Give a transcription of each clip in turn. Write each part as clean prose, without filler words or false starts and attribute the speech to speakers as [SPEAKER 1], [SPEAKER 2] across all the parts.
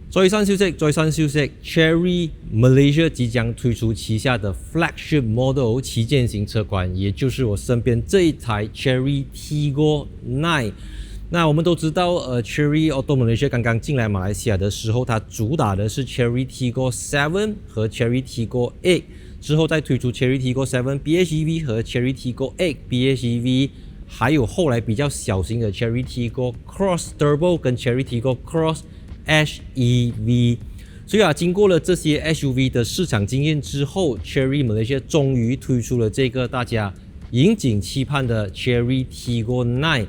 [SPEAKER 1] 再三消息 ，Chery Malaysia 即将推出旗下的 flagship model 旗艦型車款，也就是我身邊這一台 Chery Tiggo 9。那我們都知道，Chery Auto Malaysia 剛剛進來馬來西亞的時候，它主打的是 Chery Tiggo 7和 Chery Tiggo 8，之後再推出 Chery Tiggo 7 PHEV 和 Chery Tiggo 8 PHEV， 還有後來比較小型的 Chery Tiggo Cross Turbo 跟 Chery Tiggo Cross HEV。所以經過了這些 SUV 的市場經驗之後 ，Chery Malaysia 終於推出了這個大家引頸期盼的 Chery Tiggo 9。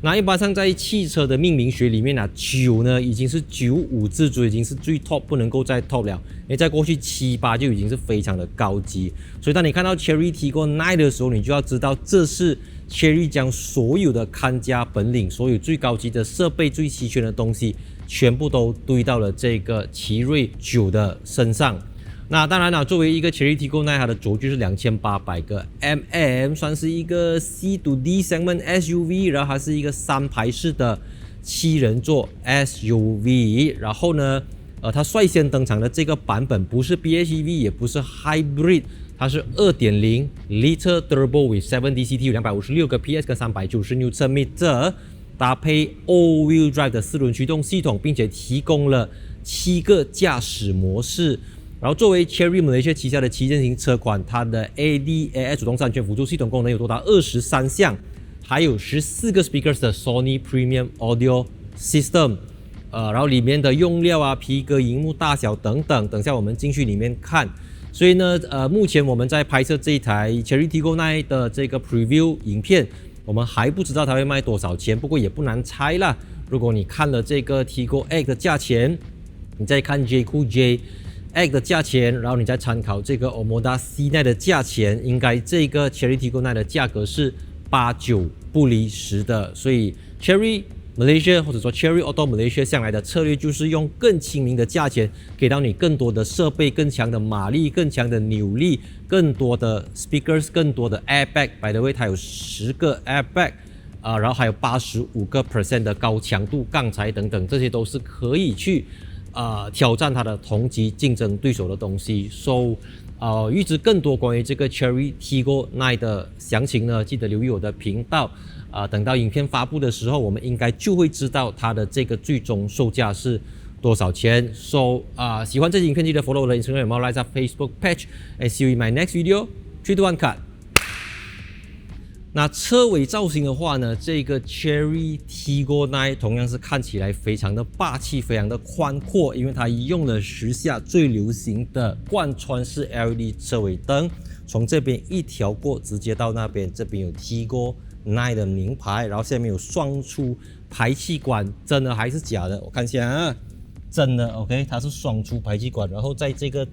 [SPEAKER 1] 那一般上在汽車的命名學裡面9呢已經是95字組，已經是最 top， 不能夠再 top 了。因為在過去7、8就已經是非常的高級。所以當你看到 Chery Tiggo 9的時候，你就要知道這是 Chery 將所有的看家本領、所有最高級的設備、最齊全的東西，全部都堆到了這個奇瑞9的身上。那當然了，作為一個 Chery Tiggo 9，它的軸距是2800個 mm， 算是一個 C to D segment SUV， 然後它是一個3排式的7人座 SUV。然後呢，它率先登場的這個版本不是 PHEV， 也不是 Hybrid， 它是 2.0 liter turbo with 7D CT， 有256個 PS 跟390 Nm， 搭配 all-wheel drive 的4輪驅動系統，並且提供了7個駕駛模式。然後作為 Chery Malaysia 旗下的旗艦型車款，它的 ADAS 主動式安全輔助系統功能有多達23項，還有14個 speakers 的 Sony Premium Audio System。然後裡面的用料皮革、熒幕大小等等，等下我們進去裡面看。所以呢，目前我們在拍攝這一台 Chery Tiggo 9的這個 preview 影片，我們還不知道它會賣多少錢，不過也不難猜啦。如果你看了這個 Tiggo 8的價錢，你再看 JQJ X 的價錢，然後你再參考這個 Omoda C9 的價錢，應該這個 Chery Tiggo 9的價格是8、9不離10的。所以 Chery Malaysia 或者說 Chery Auto Malaysia 向來的策略就是用更親民的價錢，給到你更多的設備、更強的馬力、更強的扭力、更多的 speakers、更多的 airbag。By the way， 它有10個 airbag，然後還有85% 的高強度鋼材等等，這些都是可以去挑戰它的同級競爭對手的東西。So，預知更多關於這個 Chery Tiggo 9的詳情呢，記得留意我的頻道。等到影片發布的時候，我們應該就會知道它的這個最終售價是多少錢。So，喜歡這期影片記得 follow 我的 Instagram 和 like Facebook page。And see you in my next video. 3, 2, 1 cut。那車尾造型的話呢，這個 Chery Tiggo 9同樣是看起來非常的霸氣，非常的寬闊，因為它用了時下最流行的貫穿式 LED 車尾燈，從這邊一條過，直接到那邊，這邊有 Tiggo 9的名牌，然後下面有雙出排氣管，真的還是假的？我看一下真的 OK， 它是雙出排气管，然後在这个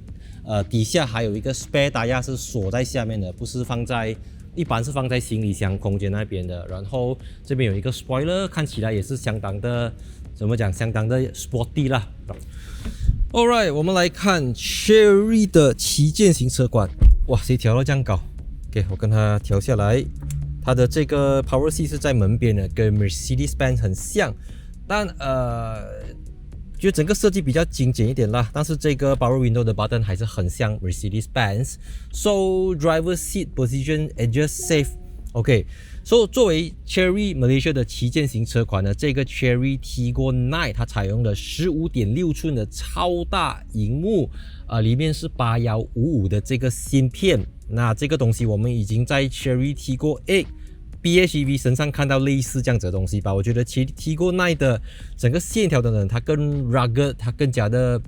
[SPEAKER 1] 底下还有一个 spare tire 是锁在下面的，不是放在一般是放在行李箱空间那边的。然后这边有一个 spoiler， 看起来也是相当的怎么讲，相当的 sporty 啦。Alright， 我们来看 Chery 的旗舰型車款。哇，誰調到這樣高 ？OK， 我跟它調下來。它的這個 power seat 是在門邊的，跟 Mercedes-Benz 很像，但就整個設計比較精簡一點啦。但是這個 power window 的 button 還是很像 Mercedes-Benz。So driver seat position adjust safe。OK，so 作為 Chery Malaysia 的旗艦型車款呢，這個 Chery Tiggo 9它採用了 15.6 寸的超大螢幕，裡面是8155的這個芯片。那這個東西我們已經在 Chery Tiggo 8 PHEV 身上看到類似這樣子的東西吧。我覺得 Tiggo 9的整個線條等等，它更 rugged， 它更加的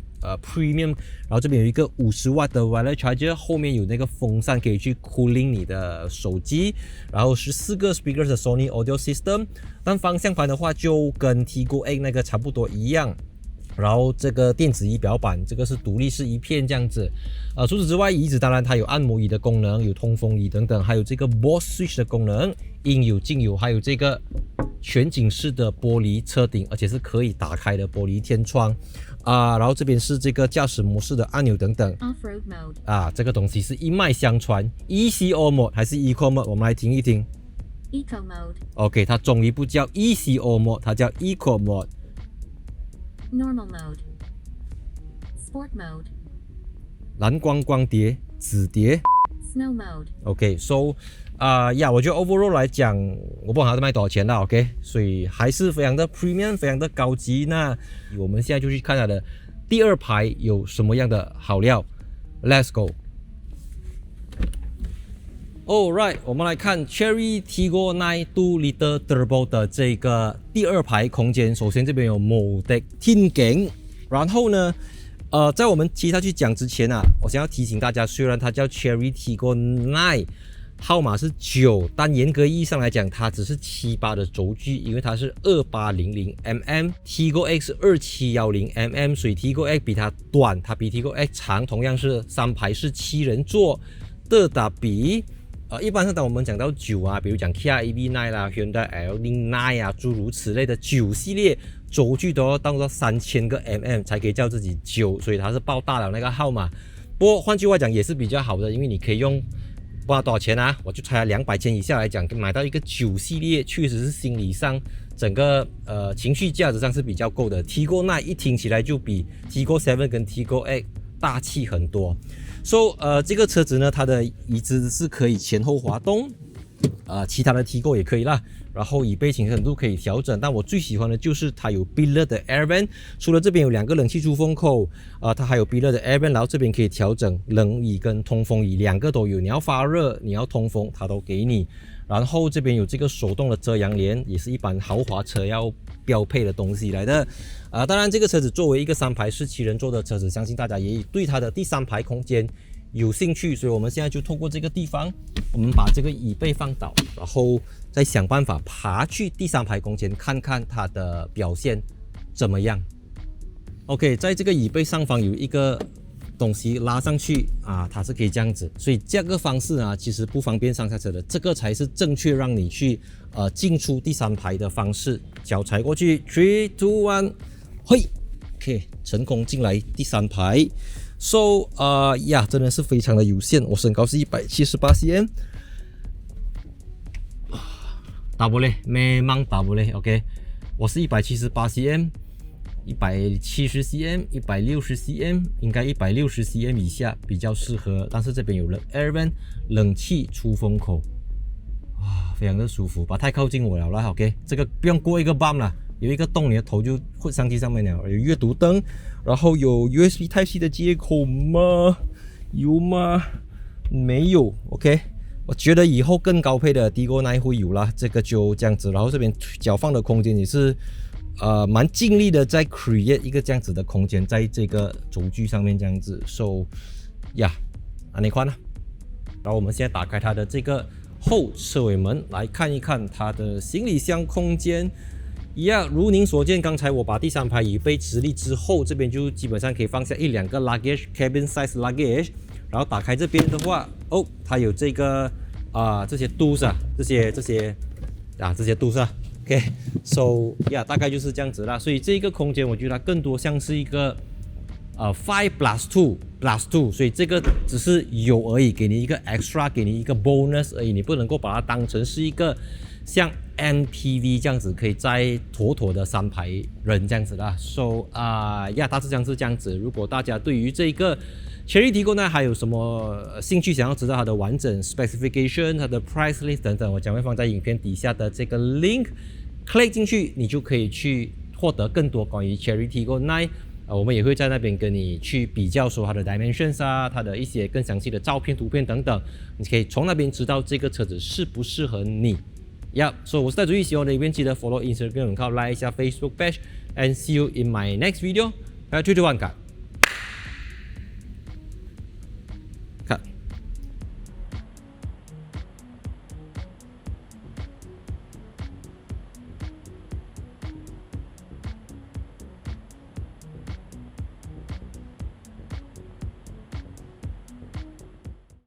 [SPEAKER 1] premium。然後這邊有一個50瓦的 wireless charger， 後面有那個風扇可以去 cooling 你的手機。然後14個 speakers 的 Sony Audio System， 但方向盤的話就跟 Tiggo 8那個差不多一樣。然後這個電子儀表板，這個是獨立式一片這樣子。除此之外，椅子當然它有按摩椅的功能，有通風椅等等，還有這個 Boss Switch 的功能，應有盡有，還有這個全景式的玻璃車頂，而且是可以打開的玻璃天窗。然後這邊是這個駕駛模式的按鈕等等。
[SPEAKER 2] Off-road mode。
[SPEAKER 1] 這個東西是一脈相傳 ，ECO mode 還是 Eco mode？ 我們來聽一聽。
[SPEAKER 2] Eco mode。OK，
[SPEAKER 1] 它終於不叫 ECO mode， 它叫 Eco mode。Normal
[SPEAKER 2] mode。Sport mode.
[SPEAKER 1] 蓝光光碟、紫碟。
[SPEAKER 2] Snow mode.
[SPEAKER 1] OK，so 我觉得 overall 来講，我不知道它是賣多少錢啦 ，OK， 所以還是非常的 premium， 非常的高級。那我們現在就去看它的第二排有什麼樣的好料 ，Let's go。Alright， 我們來看 Chery Tigor 9 2L Turbo 的這個第二排空間。首先這邊有無敵天境，然後呢，在我們其他去講之前啊，我想要提醒大家，雖然它叫 Chery Tigor 9，號碼是9，但嚴格意義上來講，它只是78的軸距，因為它是2800mm，Tigor X 是2710mm，所以 Tigor X 比它短，它比 Tigor X 長，同樣是3排是7人座的打比。一般上當我們講到9啊，比如講 Kia EV9 啦、Hyundai Ioniq 9啊，諸如此類的9系列軸距都要到3000個 mm 才可以叫自己9，所以它是爆大了那個號碼。不過換句話講也是比較好的，因為你可以用不知道多少錢啊，我就猜200千以下來講，買到一個9系列，確實是心理上整個情緒價值上是比較夠的。Tigor 9一聽起來就比 Tigor 7跟 Tigor X 大氣很多。這個車子呢，它的椅子是可以前後滑動，其他的 Tigor 也可以啦。然後椅背傾斜程度可以調整，但我最喜歡的就是它有 Billet 的 Air Vent， 除了這邊有2個冷氣出風口，它還有 Billet 的 Air Vent， 然後這邊可以調整冷椅跟通風椅2個都有，你要發熱，你要通風，它都給你。然後這邊有這個手動的遮陽簾，也是一般豪華車要標配的東西來的。當然這個車子作為一個3排是7人座的車子，相信大家也對它的第3排空間有興趣，所以我們現在就透過這個地方，我們把這個椅背放倒，然後再想辦法爬去第3排空間，看看它的表現怎麼樣。OK， 在這個椅背上方有一個東西拉上去它是可以這樣子，所以這個方式其實不方便上下車的，這個才是正確讓你去進出第3排的方式。腳踩過去 ，3、2、1， 嘿 ，OK， 成功進來第3排。真的是非常的有限，我身高是178cm， tak boleh memang tak boleh OK， 我是178cm。170cm、160cm， 應該160cm以下比較適合。但是這邊有了 Air Vent 冷氣出風口，非常的舒服。把太靠近我了啦 ，OK， 這個不用過一個 bump 啦，有一個洞，你的頭就會上去上面了。有閱讀燈，然後有 USB Type-C 的接口嗎？有嗎？沒有 ，OK。我覺得以後更高配的 Tigor 9會有啦，這個就這樣子。然後這邊腳放的空間也是。蠻盡力的在 create 一個這樣子的空間，在這個軸距上面這樣子，你看啦。然後我們現在打開它的這個後車尾門，來看一看它的行李箱空間。如您所見，剛才我把第3排椅背直立之後，這邊就基本上可以放下1-2個 luggage cabin size luggage。然後打開這邊的話，它有這個這些 tools 這些 tools OK， 大概就是這樣子啦。所以這個空間我覺得它更多像是一個5+2+2，所以這個只是有而已，給你一個 extra， 給你一個 bonus 而已，你不能夠把它當成是一個像 MPV 這樣子可以載妥妥的3排人這樣子啦。大致上是這樣子。如果大家對於這個Chery Tigor 9還有什麼興趣，想要知道它的完整 specification、它的 price list 等等，我將會放在影片底下的這個 link。click 進去，你就可以去獲得更多關於 Chery Tigor 9。我們也會在那邊跟你去比較說它的 dimensions 它的一些更詳細的照片、圖片等等，你可以從那邊知道這個車子適不適合你。所以我是戴主義，喜歡我的影片記得 follow Instagram 和 like 一下 Facebook page，and see you in my next video。3、2、1，